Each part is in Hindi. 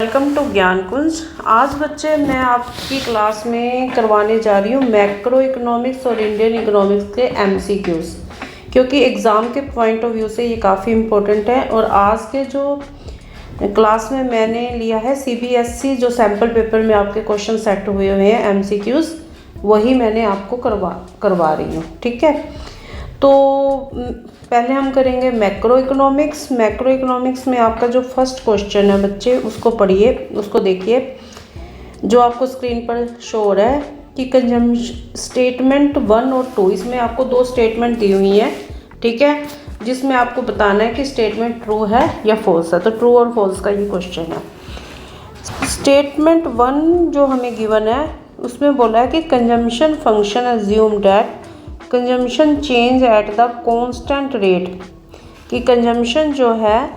वेलकम टू ज्ञान कुंज। आज बच्चे मैं आपकी क्लास में करवाने जा रही हूँ मैक्रो इकोनॉमिक्स और इंडियन इकोनॉमिक्स के एमसीक्यूज, क्योंकि एग्ज़ाम के पॉइंट ऑफ व्यू से ये काफ़ी इम्पोर्टेंट है। और आज के जो क्लास में मैंने लिया है सीबीएसई जो सैम्पल पेपर में आपके क्वेश्चन सेट हुए हुए हैं एमसीक्यूज, वही मैंने आपको करवा रही हूँ। ठीक है, तो पहले हम करेंगे मैक्रो इकोनॉमिक्स। मैक्रो इकोनॉमिक्स में आपका जो फर्स्ट क्वेश्चन है बच्चे, उसको पढ़िए, उसको देखिए, जो आपको स्क्रीन पर शो हो रहा है कि कंजम्पशन स्टेटमेंट 1 और 2, इसमें आपको दो स्टेटमेंट दी हुई हैं। ठीक है, जिसमें आपको बताना है कि स्टेटमेंट ट्रू है या फॉल्स है। तो ट्रू और फॉल्स का ये क्वेश्चन है। स्टेटमेंट 1 जो हमें गिवन है उसमें बोला है कि consumption function assume that consumption change at the constant rate, कि कंजम्पशन जो है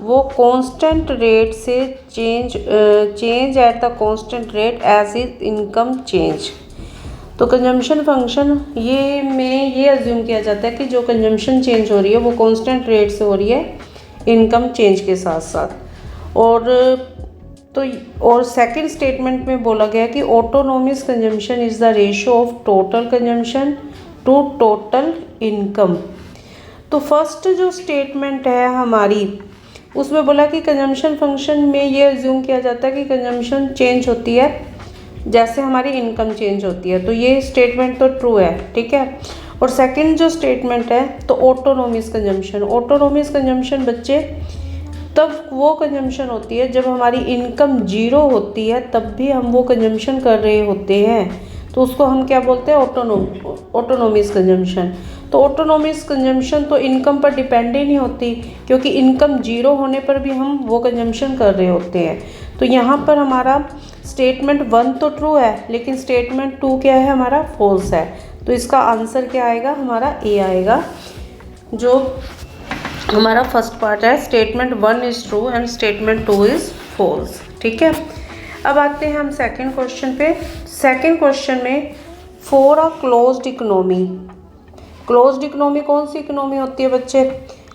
वो कांस्टेंट रेट से change at the constant rate as is income change. तो कंजम्पशन फंक्शन ये अज्यूम किया जाता है कि जो कंजम्पशन चेंज हो रही है वो कांस्टेंट रेट से हो रही है इनकम चेंज के साथ साथ। और सेकंड स्टेटमेंट में बोला गया कि autonomous consumption is the ratio of total consumption to total income. तो फर्स्ट जो स्टेटमेंट है हमारी, उसमें बोला कि कंजम्पशन फंक्शन में ये अज्यूम किया जाता है कि कंजम्पशन चेंज होती है जैसे हमारी इनकम चेंज होती है। तो ये स्टेटमेंट तो ट्रू है। ठीक है, और सेकंड जो स्टेटमेंट है तो ऑटोनोमस कंजम्पशन बच्चे तब वो कंजम्पशन होती है जब हमारी इनकम जीरो होती है, तब भी हम वो कंजम्पशन कर रहे होते हैं, तो उसको हम क्या बोलते हैं, ऑटोनोमस कंजम्पशन। तो ऑटोनोमस कंजम्पशन तो इनकम पर डिपेंड ही नहीं होती, क्योंकि इनकम जीरो होने पर भी हम वो कंजम्पशन कर रहे होते हैं। तो यहाँ पर हमारा स्टेटमेंट 1 तो ट्रू है, लेकिन स्टेटमेंट 2 क्या है, हमारा फॉल्स है। तो इसका आंसर क्या आएगा, हमारा ए आएगा, जो हमारा फर्स्ट पार्ट है। Statement 1 is true and statement 2 is false. ठीक है, अब आते हैं हम सेकंड क्वेश्चन पे। सेकंड क्वेश्चन में for a closed economy, closed economy कौन सी इकोनॉमी होती है बच्चे?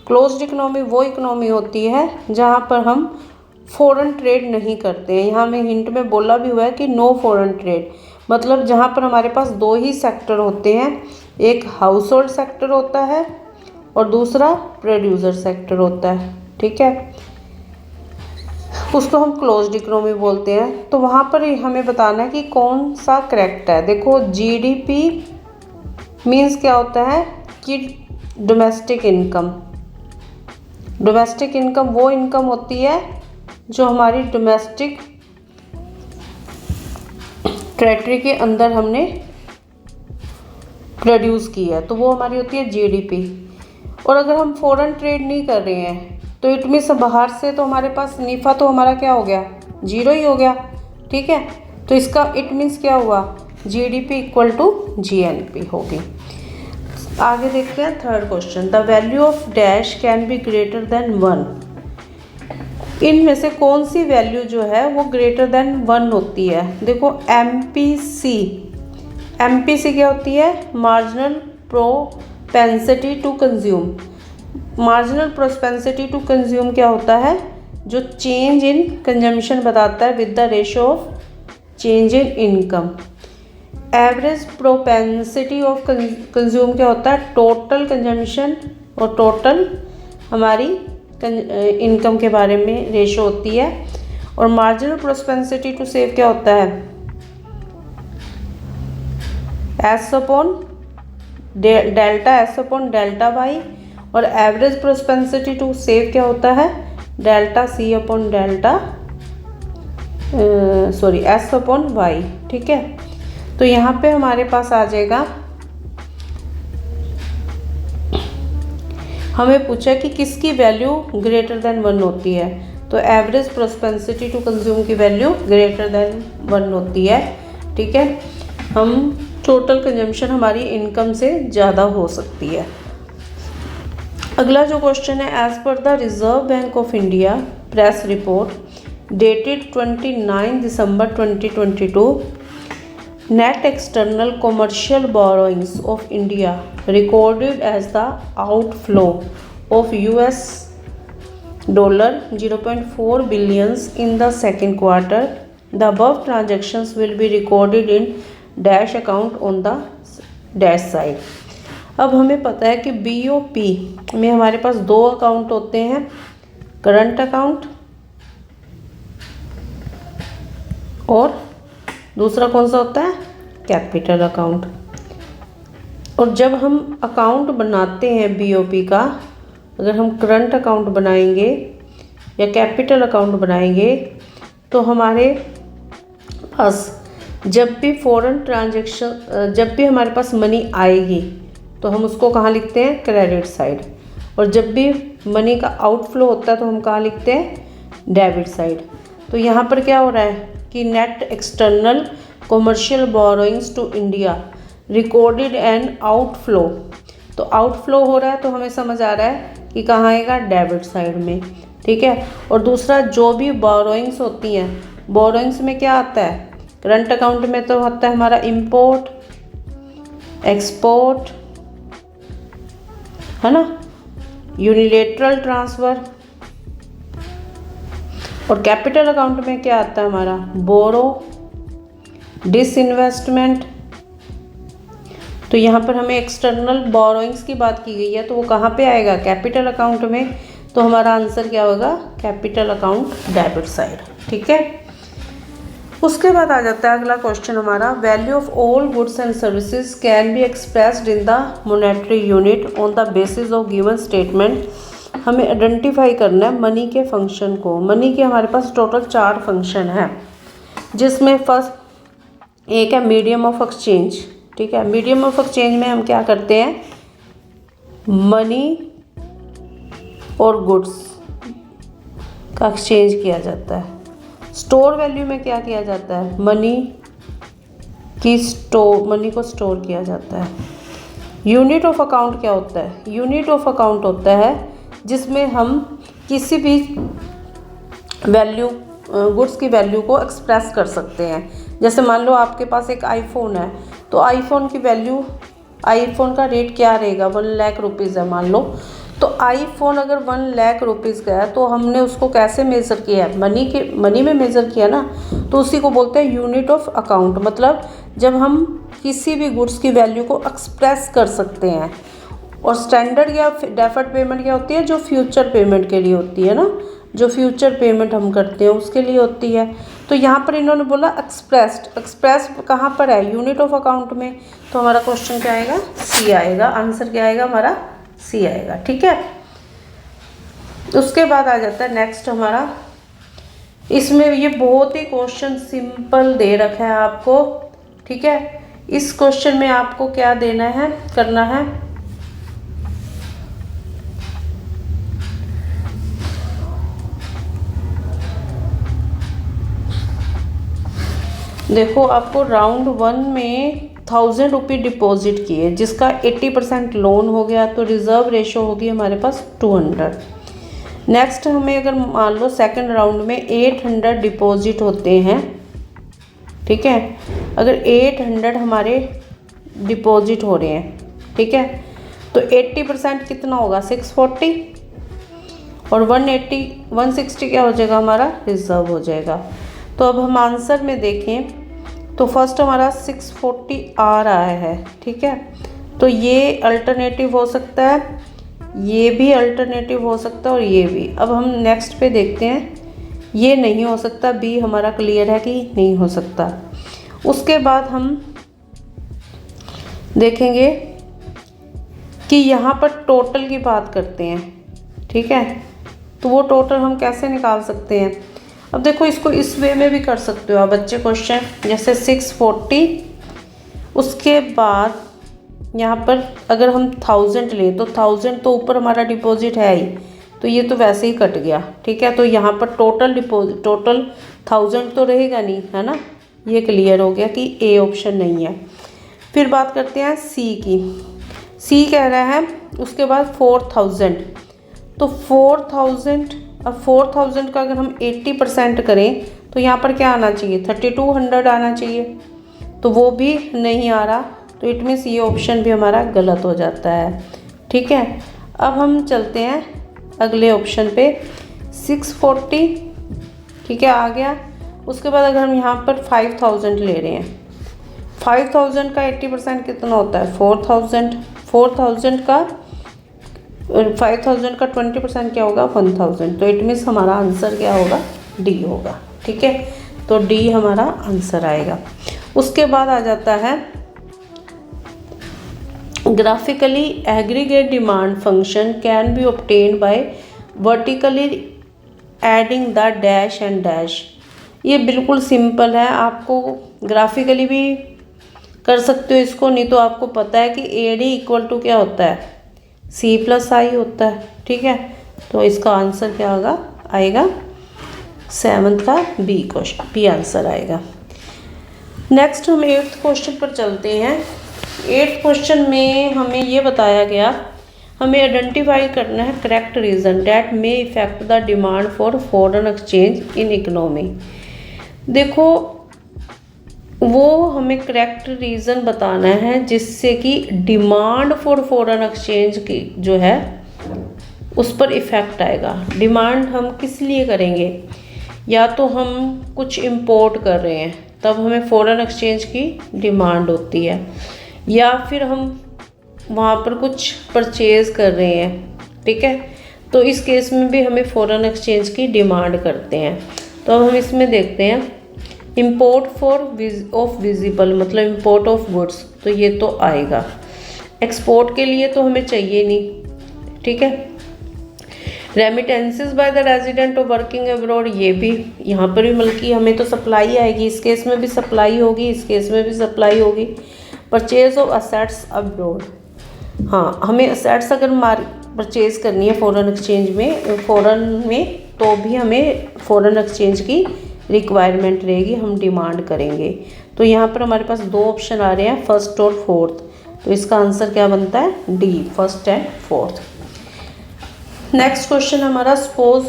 क्लोज्ड इकोनॉमी वो इकोनॉमी होती है जहाँ पर हम फॉरेन ट्रेड नहीं करते हैं। यहाँ में हिंट में बोला भी हुआ है कि नो फॉरेन ट्रेड, मतलब जहाँ पर हमारे पास दो ही सेक्टर होते हैं, एक हाउस होल्ड सेक्टर होता है और दूसरा प्रोड्यूसर सेक्टर होता है। ठीक है, उसको हम क्लोज्ड इकोनॉमी बोलते हैं। तो वहाँ पर हमें बताना है कि कौन सा करेक्ट है। देखो, जीडीपी मीन्स क्या होता है कि डोमेस्टिक इनकम। डोमेस्टिक इनकम वो इनकम होती है जो हमारी डोमेस्टिक टेरिटरी के अंदर हमने प्रोड्यूस की है, तो वो हमारी होती है जीडीपी। और अगर हम फॉरेन ट्रेड नहीं कर रहे हैं तो इट मीन्स बाहर से तो हमारे पास निफा तो हमारा क्या हो गया, जीरो ही हो गया। ठीक है, तो इसका इट मीन्स क्या हुआ, जीडीपी इक्वल टू जीएनपी होगी। आगे देखते हैं third question. The value of dash can be greater than 1। इनमें से कौन सी वैल्यू जो है वो ग्रेटर देन 1 होती है? देखो, एमपीसी क्या होती है, marginal propensity to consume. Marginal propensity to consume क्या होता है, जो चेंज इन कंजम्पशन बताता है with the ratio of change in income. Average propensity of consume क्या होता है, टोटल कंजम्पशन और टोटल हमारी इनकम के बारे में रेशियो होती है। और मार्जिनल प्रोपेंसिटी टू सेव क्या होता है, s upon delta s upon delta y. और एवरेज प्रोपेंसिटी टू सेव क्या होता है, delta c upon delta s upon y. ठीक है, तो यहाँ पे हमारे पास आ जाएगा, हमें पूछा कि किसकी वैल्यू ग्रेटर देन 1 होती है, तो एवरेज प्रोपेंसिटी टू कंज्यूम की वैल्यू ग्रेटर देन 1 होती है। ठीक है, हम टोटल कंजम्पशन हमारी इनकम से ज़्यादा हो सकती है। अगला जो क्वेश्चन है, as per the Reserve Bank of India press report dated 29 December 2022, net external commercial borrowings of India recorded as the outflow of US dollar 0.4 billions in the second quarter. The above transactions will be recorded in dash account on the dash side. अब हमें पता है कि BOP में हमारे पास दो अकाउंट होते हैं, करंट अकाउंट और दूसरा कौन सा होता है, कैपिटल अकाउंट। और जब हम अकाउंट बनाते हैं BOP का, अगर हम करंट अकाउंट बनाएंगे या कैपिटल अकाउंट बनाएंगे तो हमारे पास जब भी फॉरेन ट्रांजैक्शन, जब भी हमारे पास मनी आएगी तो हम उसको कहाँ लिखते हैं, क्रेडिट साइड। और जब भी मनी का आउटफ्लो होता है तो हम कहाँ लिखते हैं, डेबिट साइड। तो यहाँ पर क्या हो रहा है कि net external commercial borrowings to India recorded and outflow. तो आउटफ्लो हो रहा है तो हमें समझ आ रहा है कि कहाँ आएगा, डेबिट साइड में, ठीक है। और दूसरा जो भी बोरोइंग्स होती हैं, बोरोइंग्स में क्या आता है, करंट अकाउंट में तो होता है हमारा इंपोर्ट, एक्सपोर्ट, है ना, यूनिलेटरल ट्रांसफ़र। और कैपिटल अकाउंट में क्या आता है हमारा, बोरो, डिसइन्वेस्टमेंट। तो यहाँ पर हमें एक्सटर्नल बोरोइंग्स की बात की गई है तो वो कहाँ पे आएगा, कैपिटल अकाउंट में। तो हमारा आंसर क्या होगा, कैपिटल अकाउंट डेबिट साइड, ठीक है। उसके बाद आ जाता है अगला क्वेश्चन हमारा, value of all goods and services can be expressed in the monetary unit on the basis of given statement. हमें आइडेंटिफाई करना है मनी के फंक्शन को। मनी के हमारे पास टोटल 4 फंक्शन हैं, जिसमें फर्स्ट एक है मीडियम ऑफ एक्सचेंज, ठीक है। मीडियम ऑफ एक्सचेंज में हम क्या करते हैं, मनी और गुड्स का एक्सचेंज किया जाता है। स्टोर वैल्यू में क्या किया जाता है, मनी को स्टोर किया जाता है। यूनिट ऑफ अकाउंट क्या होता है, यूनिट ऑफ अकाउंट होता है जिसमें हम किसी भी वैल्यू, गुड्स की वैल्यू को एक्सप्रेस कर सकते हैं। जैसे मान लो आपके पास एक आईफोन है तो आईफोन की वैल्यू, आईफोन का रेट क्या रहेगा, 1 लाख रुपीज़ है मान लो। तो आईफोन अगर 1 लाख रुपीज़ का है तो हमने उसको कैसे मेज़र किया है, मनी में मेज़र किया ना, तो उसी को बोलते हैं यूनिट ऑफ अकाउंट। मतलब जब हम किसी भी गुड्स की वैल्यू को एक्सप्रेस कर सकते हैं। और स्टैंडर्ड या डेफर्ड पेमेंट क्या होती है, जो फ्यूचर पेमेंट के लिए होती है ना, जो फ्यूचर पेमेंट हम करते हैं उसके लिए होती है। तो यहाँ पर इन्होंने बोला एक्सप्रेस्ड, एक्सप्रेस कहाँ पर है, यूनिट ऑफ अकाउंट में। तो हमारा क्वेश्चन क्या आएगा, सी आएगा, आंसर क्या आएगा हमारा, सी आएगा, ठीक है। उसके बाद आ जाता है नेक्स्ट हमारा, इसमें ये बहुत ही क्वेश्चन सिंपल दे रखा है आपको, ठीक है। इस क्वेश्चन में आपको क्या देना है, करना है, देखो आपको राउंड 1 में 1000 रुपये डिपॉजिट किए, जिसका 80% लोन हो गया तो रिज़र्व रेशो होगी हमारे पास 200। नेक्स्ट हमें अगर मान लो सेकंड राउंड में 800 डिपॉजिट होते हैं, ठीक है। अगर 800 हमारे डिपॉजिट हो रहे हैं, ठीक है, तो 80% कितना होगा, 640, और 160 क्या हो जाएगा हमारा, रिज़र्व हो जाएगा। तो अब हम आंसर में देखें तो फर्स्ट हमारा 640 आ रहा है, ठीक है। तो ये अल्टरनेटिव हो सकता है, ये भी अल्टरनेटिव हो सकता है और ये भी। अब हम नेक्स्ट पे देखते हैं, ये नहीं हो सकता, बी हमारा क्लियर है कि नहीं हो सकता। उसके बाद हम देखेंगे कि यहाँ पर टोटल की बात करते हैं, ठीक है। तो वो टोटल हम कैसे निकाल सकते हैं, अब देखो इसको इस वे में भी कर सकते हो आप बच्चे क्वेश्चन, जैसे 640, उसके बाद यहाँ पर अगर हम 1000 लें तो 1000 तो ऊपर हमारा डिपॉजिट है ही, तो ये तो वैसे ही कट गया, ठीक है। तो यहाँ पर टोटल 1000 तो रहेगा नहीं, है ना, ये क्लियर हो गया कि ए ऑप्शन नहीं है। फिर बात करते हैं सी की, सी कह रहा है उसके बाद 4000, तो 4000, अब 4000 का अगर हम 80% करें तो यहाँ पर क्या आना चाहिए, 3200 आना चाहिए, तो वो भी नहीं आ रहा, तो इट मीन्स ये ऑप्शन भी हमारा गलत हो जाता है, ठीक है। अब हम चलते हैं अगले ऑप्शन पे, 640, ठीक है, आ गया। उसके बाद अगर हम यहाँ पर 5000 ले रहे हैं, 5000 का 80% कितना होता है 4000, 4000 का 5000 का 20% क्या होगा 1000। तो इट मीन्स हमारा आंसर क्या होगा डी होगा, ठीक है। तो डी हमारा आंसर आएगा। उसके बाद आ जाता है graphically aggregate demand function can be obtained by vertically adding the dash and dash. ये बिल्कुल सिंपल है, आपको ग्राफिकली भी कर सकते हो इसको, नहीं तो आपको पता है कि ए डी इक्वल टू क्या होता है सी प्लस आई होता है, ठीक है। तो इसका आंसर क्या होगा आएगा 7th का बी क्वेश्चन, बी आंसर आएगा। नेक्स्ट हम 8th क्वेश्चन पर चलते हैं। 8th क्वेश्चन में हमें ये बताया गया, हमें आइडेंटिफाई करना है correct reason that may effect the demand for foreign exchange in economy. देखो वो हमें करेक्ट रीज़न बताना है जिससे कि डिमांड फॉर फॉरेन एक्सचेंज की जो है उस पर इफ़ेक्ट आएगा। डिमांड हम किस लिए करेंगे, या तो हम कुछ इंपोर्ट कर रहे हैं तब हमें फॉरेन एक्सचेंज की डिमांड होती है, या फिर हम वहाँ पर कुछ परचेज़ कर रहे हैं, ठीक है। तो इस केस में भी हमें फॉरेन एक्सचेंज की डिमांड करते हैं। तो अब हम इसमें देखते हैं इंपोर्ट ऑफ विजिबल मतलब इंपोर्ट ऑफ गुड्स, तो ये तो आएगा। एक्सपोर्ट के लिए तो हमें चाहिए नहीं, ठीक है। Remittances by the resident of working abroad, ये भी यहाँ पर भी बल्कि हमें तो सप्लाई आएगी, इस केस में भी सप्लाई होगी, इस केस में भी सप्लाई होगी। परचेज ऑफ असेट्स अब्रॉड, हाँ हमें असेट्स अगर परचेज करनी है फॉरेन एक्सचेंज में, फॉरेन में, तो भी हमें फॉरेन एक्सचेंज की रिक्वायरमेंट रहेगी, हम डिमांड करेंगे। तो यहाँ पर हमारे पास दो ऑप्शन आ रहे हैं, फर्स्ट और फोर्थ। तो इसका आंसर क्या बनता है D, first and fourth. Next question हमारा suppose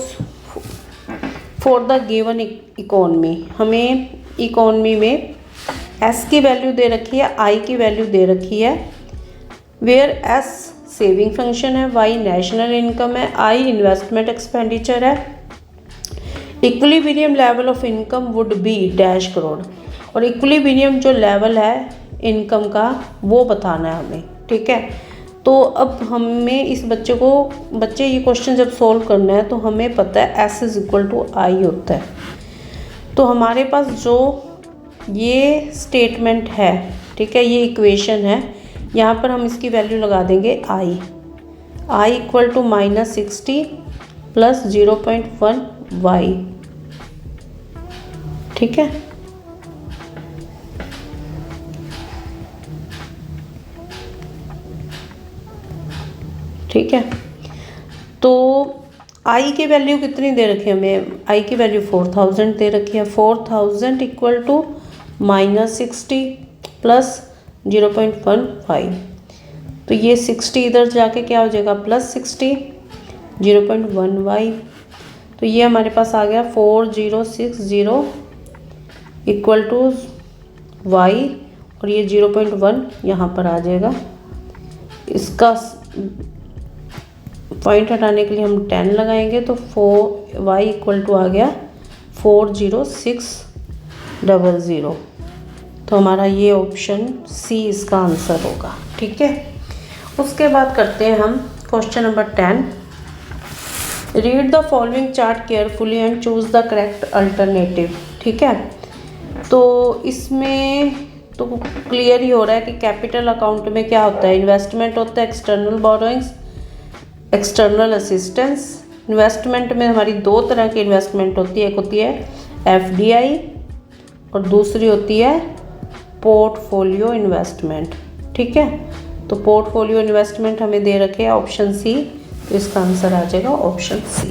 for the given economy, हमें इकोनमी में एस की वैल्यू दे रखी है, आई की वैल्यू दे रखी है, वेयर एस सेविंग फंक्शन है, वाई नेशनल इनकम है, आई इन्वेस्टमेंट एक्सपेंडिचर है। Equilibrium level of income would be dash crore, और इक्विलिब्रियम जो लेवल है इनकम का वो बताना है हमें, ठीक है। तो अब हमें इस बच्चे ये क्वेश्चन जब सॉल्व करना है तो हमें पता है एस इज इक्वल टू आई होता है। तो हमारे पास जो ये स्टेटमेंट है, ठीक है, ये इक्वेशन है, यहाँ पर हम इसकी वैल्यू लगा देंगे I equal to -60 plus 0.1 Y, ठीक है। ठीक है, तो आई की वैल्यू कितनी दे रखी है हमें, आई की वैल्यू 4000 दे रखी है। 4000 इक्वल टू -60 प्लस 0.15, तो ये 60 इधर जाके क्या हो जाएगा +60, 0.1 वाई, तो ये हमारे पास आ गया 4060 इक्वल टू वाई, और ये 0.1 यहाँ पर आ जाएगा। इसका पॉइंट हटाने के लिए हम 10 लगाएंगे, तो 4 वाई इक्वल टू आ गया 40600। तो हमारा ये ऑप्शन सी इसका आंसर होगा, ठीक है। उसके बाद करते हैं हम question number 10। Read the following chart carefully and choose the correct alternative, ठीक है। तो इसमें तो क्लियर ही हो रहा है कि कैपिटल अकाउंट में क्या होता है, इन्वेस्टमेंट होता है, external borrowings, external assistance. Investment में हमारी दो तरह की इन्वेस्टमेंट होती है, एक होती है एफडीआई और दूसरी होती है पोर्टफोलियो इन्वेस्टमेंट, ठीक है। तो पोर्टफोलियो इन्वेस्टमेंट हमें दे रखे हैं ऑप्शन सी, तो इसका आंसर आ जाएगा ऑप्शन सी,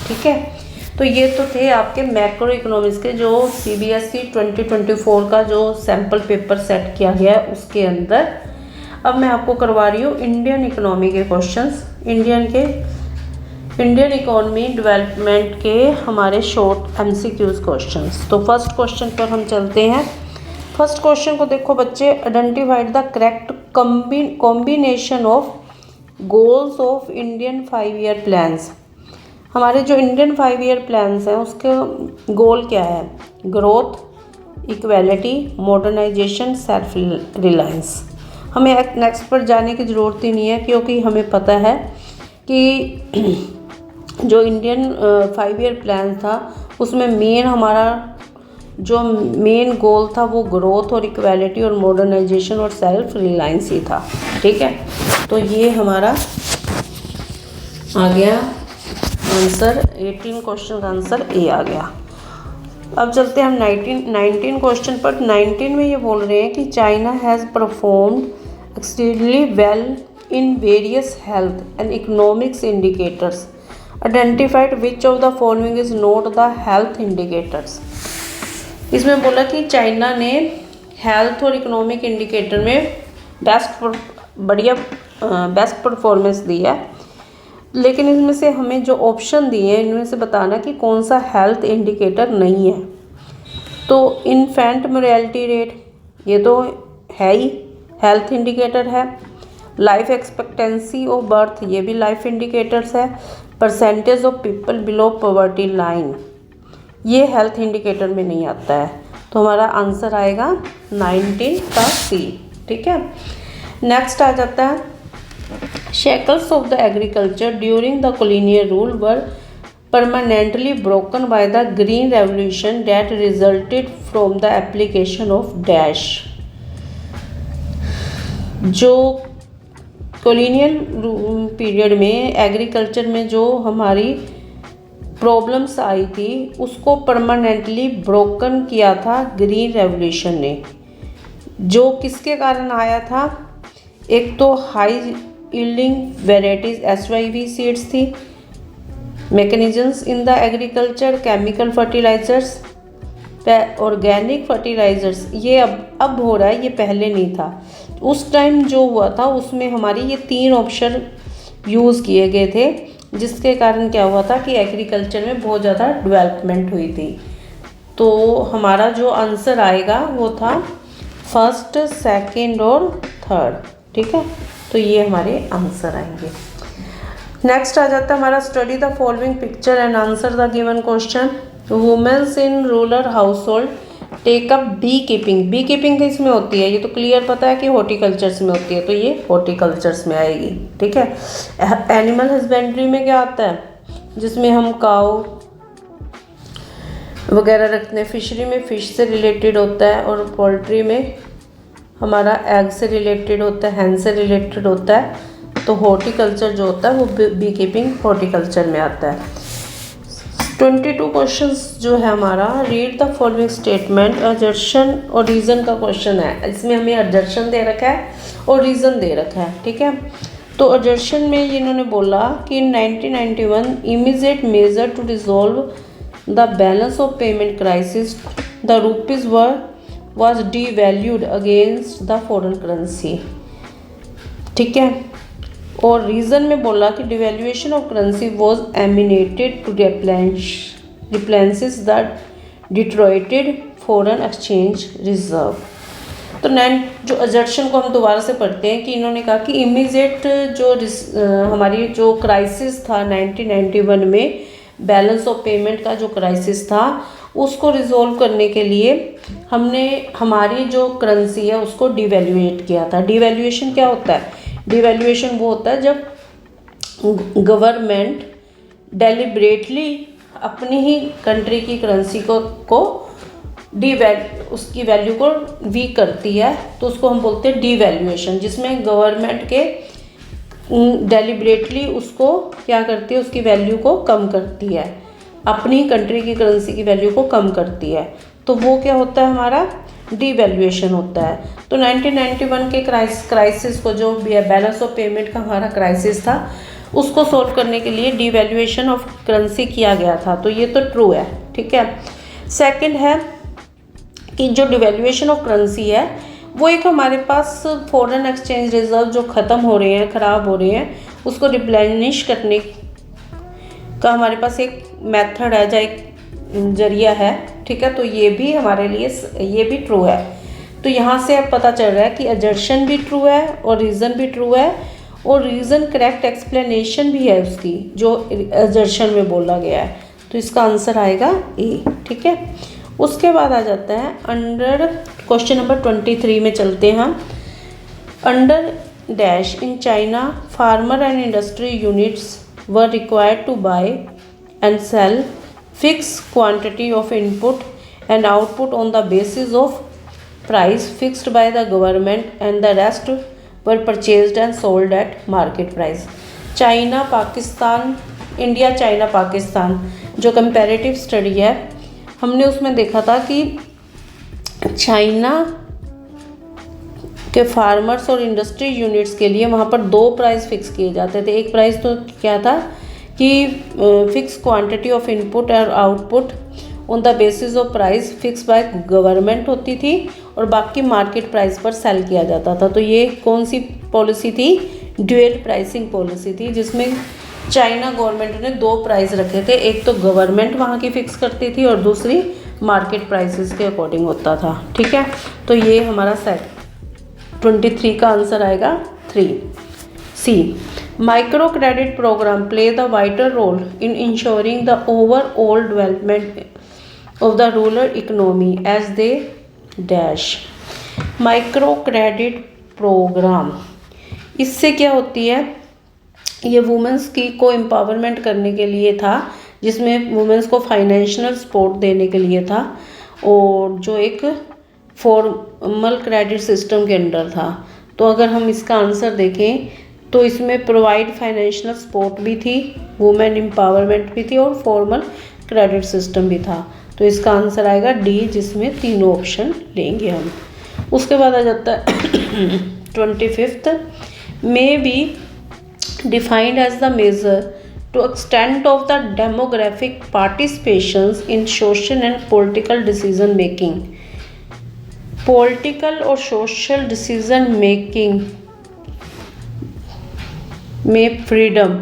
ठीक है। तो ये तो थे आपके मैक्रो इकोनॉमिक्स के जो सीबीएसई 2024 का जो सैम्पल पेपर सेट किया गया है उसके अंदर। अब मैं आपको करवा रही हूँ इंडियन इकोनॉमी के क्वेश्चंस, इंडियन इकोनॉमी डेवलपमेंट के हमारे शॉर्ट एमसीक्यूज क्वेश्चंस। तो फर्स्ट क्वेश्चन पर हम चलते हैं। फर्स्ट क्वेश्चन को देखो बच्चे, identified the correct combination of goals of Indian 5 year plans. हमारे जो इंडियन 5 ईयर प्लान्स हैं उसके गोल क्या है? Growth, equality, modernisation, self reliance. हमें नेक्स्ट पर जाने की ज़रूरत ही नहीं है, क्योंकि हमें पता है कि जो इंडियन 5 ईयर प्लान था उसमें मेन हमारा जो मेन गोल था वो ग्रोथ और इक्वेलिटी और मॉडर्नाइजेशन और सेल्फ रिलायंस ही था। ठीक है, तो ये हमारा आ गया आंसर। 18 क्वेश्चन का आंसर ए आ गया। अब चलते हैं हम 19 क्वेश्चन पर। 19 में ये बोल रहे हैं कि China has performed extremely well in various health and economics indicators, identified which of the following is not the health indicators. इसमें बोला कि चाइना ने हेल्थ और इकोनॉमिक इंडिकेटर में बेस्ट परफॉर्मेंस दी है, लेकिन इनमें से हमें जो ऑप्शन दिए हैं इनमें से बताना कि कौन सा हेल्थ इंडिकेटर नहीं है। तो इन्फेंट मोर्टेलिटी रेट, ये तो है ही, हेल्थ इंडिकेटर है। लाइफ एक्सपेक्टेंसी ऑफ बर्थ, ये भी लाइफ इंडिकेटर्स है। Percentage of people below poverty line, ये हेल्थ इंडिकेटर में नहीं आता है। तो हमारा आंसर आएगा 19 का सी। ठीक है, नेक्स्ट आ जाता है shackles of the agriculture during the colonial rule were permanently broken by the green revolution that resulted from the application of dash। जो कॉलोनियल पीरियड में एग्रीकल्चर में जो हमारी प्रॉब्लम्स आई थी उसको परमानेंटली ब्रोकन किया था ग्रीन रेवोल्यूशन ने। जो किसके कारण आया था? एक तो high yielding varieties SYV seeds थी, mechanisms in the agriculture, chemical fertilisers, organic fertilisers. ये अब हो रहा है, ये पहले नहीं था। उस टाइम जो हुआ था उसमें हमारी ये 3 ऑप्शन यूज़ किए गए थे, जिसके कारण क्या हुआ था कि एग्रीकल्चर में बहुत ज़्यादा डेवलपमेंट हुई थी। तो हमारा जो आंसर आएगा वो था फर्स्ट, सेकंड और थर्ड। ठीक है, तो ये हमारे आंसर आएंगे। नेक्स्ट आ जाता है हमारा study the following picture and answer the given question. Women's in rural household take up beekeeping. Beekeeping इसमें होती है, ये तो क्लियर पता है कि हॉर्टिकल्चर्स में होती है, तो ये हॉर्टिकल्चर्स में आएगी। ठीक है, एनिमल हस्बेंड्री में क्या आता है? जिसमें हम काऊ वगैरह रखते हैं। फिशरी में फिश से रिलेटेड होता है, और पोल्ट्री में हमारा एग से रिलेटेड होता है, हैन से रिलेटेड होता है। तो हॉर्टिकल्चर जो होता है वो बी कीपिंग हॉर्टिकल्चर में आता है। 22 क्वेश्चंस जो है हमारा, read the following statement. Assertion और रीज़न का क्वेश्चन है। इसमें हमें असर्शन दे रखा है और रीज़न दे रखा है। ठीक है, तो असर्शन में इन्होंने बोला कि in 1991 immediate measure to resolve the balance of payment crisis the rupees was devalued against the foreign currency। ठीक है, और रीज़न में बोला कि devaluation of currency was emanated to replenishes the deteriorated foreign exchange reserve। तो जो असर्शन को हम दोबारा से पढ़ते हैं कि इन्होंने कहा कि इमीडिएट जो हमारी जो क्राइसिस था 1991 में, बैलेंस ऑफ पेमेंट का जो क्राइसिस था, उसको रिजोल्व करने के लिए हमने हमारी जो करेंसी है उसको डिवैल्यूएट किया था। डिवैल्यूएशन क्या होता है? डिवैल्यूएशन वो होता है जब गवर्नमेंट डेलिब्रेटली अपनी ही कंट्री की करेंसी को उसकी वैल्यू को वीक करती है, तो उसको हम बोलते हैं डिवैल्यूएशन। जिसमें गवर्नमेंट के डेलिब्रेटली उसको क्या करती है, उसकी वैल्यू को कम करती है, अपनी कंट्री की करेंसी की वैल्यू को कम करती है। तो वो क्या होता है? हमारा डिवैल्यूएशन होता है। तो 1991 के क्राइसिस को, जो बैलेंस ऑफ पेमेंट का हमारा क्राइसिस था, उसको सॉल्व करने के लिए डिवैल्यूएशन ऑफ करेंसी किया गया था। तो ये तो ट्रू है। ठीक है, सेकंड है कि जो डिवैल्यूएशन ऑफ करेंसी है वो एक हमारे पास फॉरेन एक्सचेंज रिजर्व जो ख़त्म हो रहे हैं, ख़राब हो रहे हैं, उसको रिप्लेनिश करने का हमारे पास एक मेथड है, या एक जरिया है। ठीक है, तो ये भी हमारे लिए ये भी ट्रू है। तो यहाँ से अब पता चल रहा है कि असर्शन भी ट्रू है और रीज़न भी ट्रू है, और रीज़न करेक्ट एक्सप्लेनेशन भी है उसकी जो एजर्शन में बोला गया है, तो इसका आंसर आएगा ए। ठीक है, उसके बाद आ जाता है अंडर क्वेश्चन नंबर 23 में चलते हैं हम। Under dash in China farmer and industry units were required to buy and sell fix quantity of input and output on the basis of price fixed by the government and the rest were purchased and sold at market price. China Pakistan, India China Pakistan जो कंपैरेटिव स्टडी है, हमने उसमें देखा था कि चाइना के फार्मर्स और इंडस्ट्री यूनिट्स के लिए वहाँ पर दो प्राइस फिक्स किए जाते थे। एक प्राइस तो क्या था कि फिक्स क्वांटिटी ऑफ इनपुट और output on the basis of price fix by government होती थी और बाकी मार्केट प्राइस पर सेल किया जाता था। तो ये कौन सी पॉलिसी थी? ड्यूअल प्राइसिंग पॉलिसी थी, जिसमें चाइना गवर्नमेंट ने दो प्राइस रखे थे, एक तो गवर्नमेंट वहाँ की फिक्स करती थी और दूसरी मार्केट प्राइसेस के अकॉर्डिंग होता था। ठीक है, तो ये हमारा 23 का आंसर आएगा 3 C. Micro credit programme play the vital role in insuring the overall development of the rural economy as they dash. Micro credit programme, इससे क्या होती है, ये वुमेंस को एम्पावरमेंट करने के लिए था, जिसमें वुमेंस को फाइनेंशियल सपोर्ट देने के लिए था और जो एक फॉर्मल क्रेडिट सिस्टम के अंडर था। तो अगर हम इसका आंसर देखें तो इसमें प्रोवाइड फाइनेंशियल सपोर्ट भी थी, वुमेन एम्पावरमेंट भी थी और फॉर्मल क्रेडिट सिस्टम भी था। तो इसका आंसर आएगा डी, जिसमें तीनों ऑप्शन लेंगे हम। उसके बाद आ जाता है 25th, may be defined as the measure to extent of the demographic participations in social and political decision making। Political और सोशल डिसीजन मेकिंग में फ्रीडम,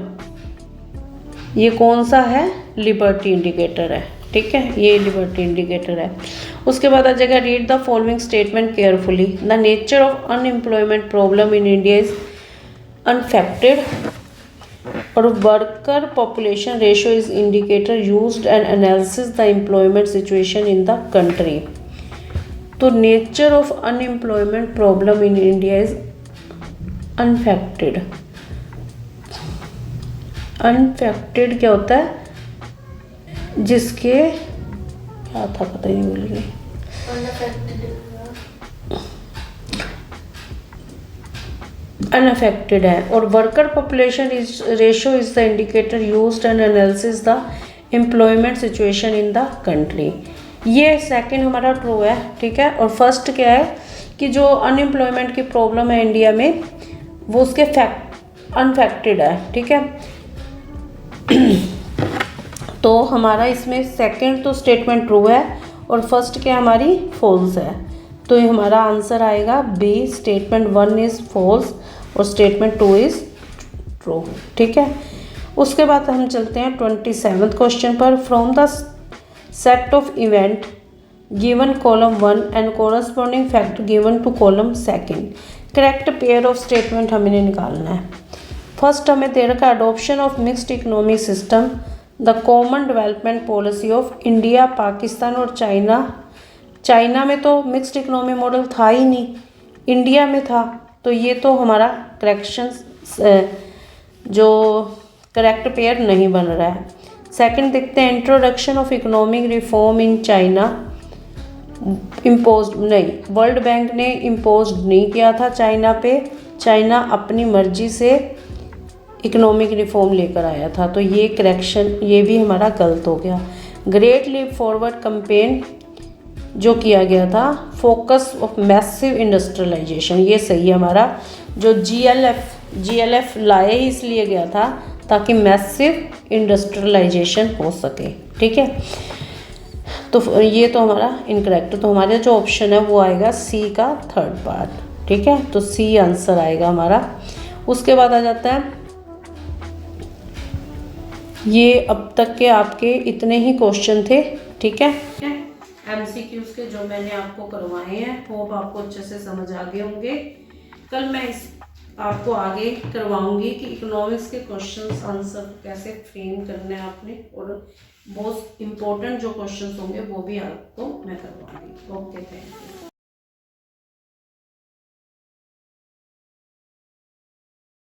ये कौन सा है? लिबर्टी इंडिकेटर है। ठीक है, ये लिबर्टी इंडिकेटर है। उसके बाद आ जाएगा read the following statement carefully. The nature of unemployment problem in India is unaffected और worker population ratio is indicator used and analysis the employment situation in the country. तो nature of unemployment problem in India is unaffected. Unaffected क्या होता है? जिसके क्या था पता ही नहीं, भूल गई। अनअफेक्टेड है और worker population is ratio is the indicator used and analysis the employment situation in the country. ये सेकंड हमारा ट्रू है। ठीक है, और फर्स्ट क्या है कि जो अनएम्प्लॉयमेंट की प्रॉब्लम है इंडिया में वो उसके अनफेक्टेड है। ठीक है, तो हमारा इसमें सेकंड तो स्टेटमेंट ट्रू है और फर्स्ट क्या हमारी फॉल्स है। तो ये हमारा आंसर आएगा बी, स्टेटमेंट 1 इज़ फॉल्स और स्टेटमेंट 2 इज़ ट्रू। ठीक है, उसके बाद हम चलते हैं 27th क्वेश्चन पर। From the set of event given column 1 and corresponding fact given to column 2 correct pair of statement हमें निकालना है। फर्स्ट हमें दे रखा adoption of mixed economic system, the common development policy of India, Pakistan और चाइना। चाइना में तो मिक्स्ड इकोनॉमी मॉडल था ही नहीं, इंडिया में था। तो ये तो हमारा करेक्शंस जो करेक्ट पेयर नहीं बन रहा है। सेकंड देखते हैं introduction of economic reform in China, impose नहीं, वर्ल्ड बैंक ने इम्पोज नहीं किया था चाइना पे, चाइना अपनी मर्जी से इकोनॉमिक रिफॉर्म लेकर आया था। तो ये करेक्शन, ये भी हमारा गलत हो गया। ग्रेट लीप फॉरवर्ड कैंपेन जो किया गया था, फोकस ऑफ मैसिव इंडस्ट्रियलाइजेशन, ये सही है हमारा। जो जीएलएफ लाया ही इसलिए गया था ताकि मैसिव इंडस्ट्रियलाइजेशन हो सके। ठीक है, तो ये तो हमारा इनकरेक्ट। तो हमारा जो ऑप्शन है वो आएगा सी का थर्ड पार्ट। ठीक है, तो सी आंसर आएगा हमारा। उसके बाद आ जाता है ये अब तक के आपके इतने ही क्वेश्चन थे। ठीक है, एमसीक्यूज के जो मैंने आपको करवाए हैं, होप आपको अच्छे से समझ आ गए होंगे। कल मैं आपको आगे करवाऊंगी कि इकोनॉमिक्स के क्वेश्चंस आंसर कैसे फ्रेम करने हैं आपने, और मोस्ट इम्पोर्टेंट जो क्वेश्चंस होंगे वो भी आपको मैं करवाऊंगी। Okay, thank you.